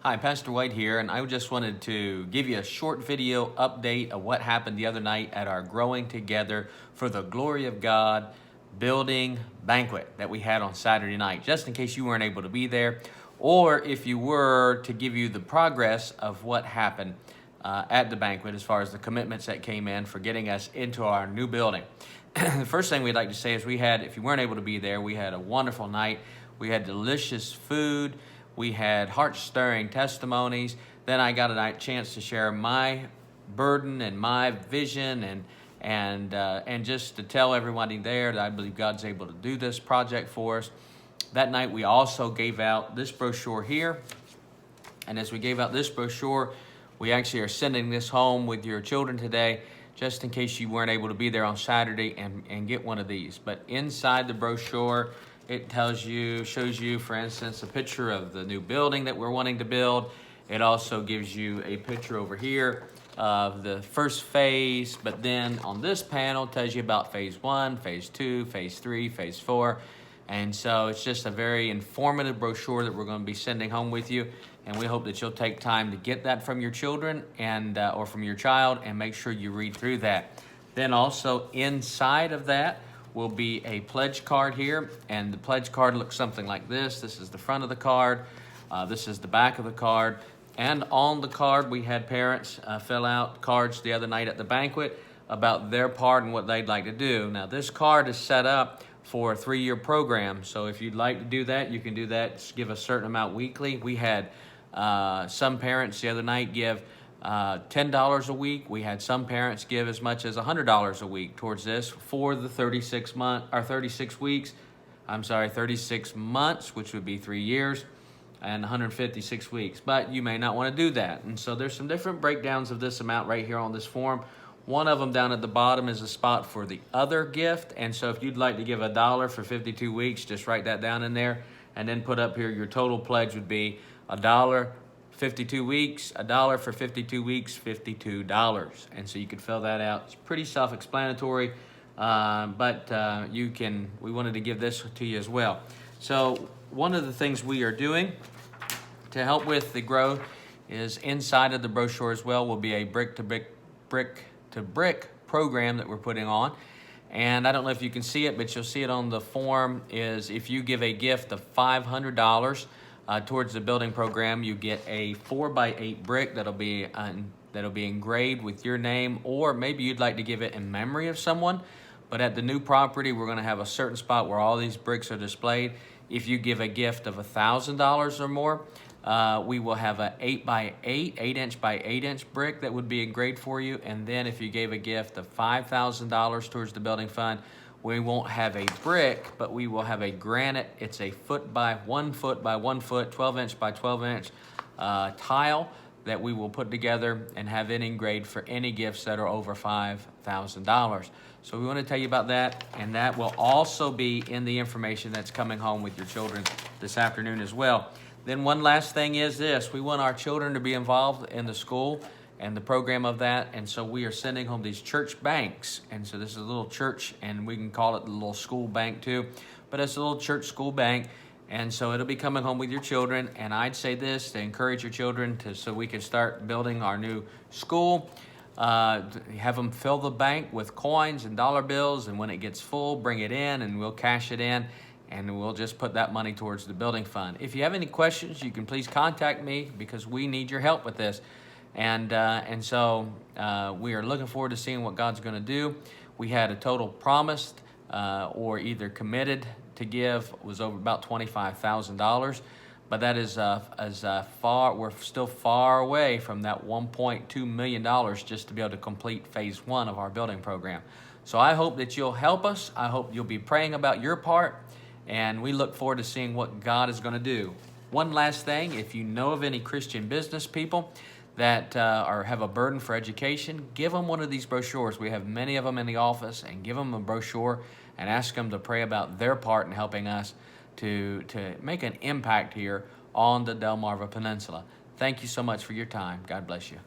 Hi, Pastor White here, and I just wanted to give you a short video update of what happened the other night at our Growing Together for the Glory of God building banquet that we had on Saturday night, just in case you weren't able to be there, or if you were, to give you the progress of what happened at the banquet as far as the commitments that came in for getting us into our new building. The first thing we'd like to say is if you weren't able to be there, we had a wonderful night. We had delicious food. We had heart-stirring testimonies. Then I got a chance to share my burden and my vision and just to tell everybody there that I believe God's able to do this project for us. That night we also gave out this brochure here. And as we gave out this brochure, we actually are sending this home with your children today, just in case you weren't able to be there on Saturday and get one of these. But inside the brochure, it shows you, for instance, a picture of the new building that we're wanting to build. It also gives you a picture over here of the first phase, but then on this panel it tells you about phase 1, phase 2, phase 3, phase 4. And so it's just a very informative brochure that we're going to be sending home with you. And we hope that you'll take time to get that from your children and or from your child and make sure you read through that. Then also inside of that will be a pledge card here, and the pledge card looks something like this. This is the front of the card. This is the back of the card. And on the card, we had parents fill out cards the other night at the banquet about their part and what they'd like to do. Now, this card is set up for a 3-year program, so if you'd like to do that, you can do that. Just give a certain amount weekly. We had some parents the other night give $10 a week. We had some parents give as much as $100 a week towards this for the 36 months, which would be 3 years and 156 weeks. But you may not want to do that. And so there's some different breakdowns of this amount right here on this form. One of them down at the bottom is a spot for the other gift. And so if you'd like to give $1 for 52 weeks, just write that down in there and then put up here your total pledge would be $1, 52 weeks, $1 for 52 weeks, $52. And so you could fill that out. It's pretty self-explanatory, but we wanted to give this to you as well. So one of the things we are doing to help with the growth is inside of the brochure as well will be a brick-to-brick program that we're putting on. And I don't know if you can see it, but you'll see it on the form is if you give a gift of $500 towards the building program, you get a 4x8 brick that'll be engraved with your name, or maybe you'd like to give it in memory of someone. But at the new property, we're going to have a certain spot where all these bricks are displayed. If you give a gift of $1,000 or more, we will have an 8x8 by 8 inch brick that would be engraved for you. And then if you gave a gift of $5,000 towards the building fund, we won't have a brick, but we will have a granite. It's a 1 by 1 foot, 12 inch by 12 inch tile that we will put together and have it engraved for any gifts that are over $5,000. So we want to tell you about that, and that will also be in the information that's coming home with your children this afternoon as well. Then one last thing is this. We want our children to be involved in the school and the program of that, and so we are sending home these church banks. And so this is a little church, and we can call it the little school bank too, but it's a little church school bank. And so it'll be coming home with your children, and I'd say this to encourage your children so we can start building our new school. Have them fill the bank with coins and dollar bills, and when it gets full, bring it in and we'll cash it in, and we'll just put that money towards the building fund. If you have any questions, you can please contact me because we need your help with this. And so we are looking forward to seeing what God's going to do. We had a total promised or either committed to give was over about $25,000, but that is we're still far away from that $1.2 million just to be able to complete phase 1 of our building program. So I hope that you'll help us. I hope you'll be praying about your part, and we look forward to seeing what God is going to do. One last thing, if you know of any Christian business people that have a burden for education, give them one of these brochures. We have many of them in the office, and give them a brochure and ask them to pray about their part in helping us to make an impact here on the Delmarva Peninsula. Thank you so much for your time. God bless you.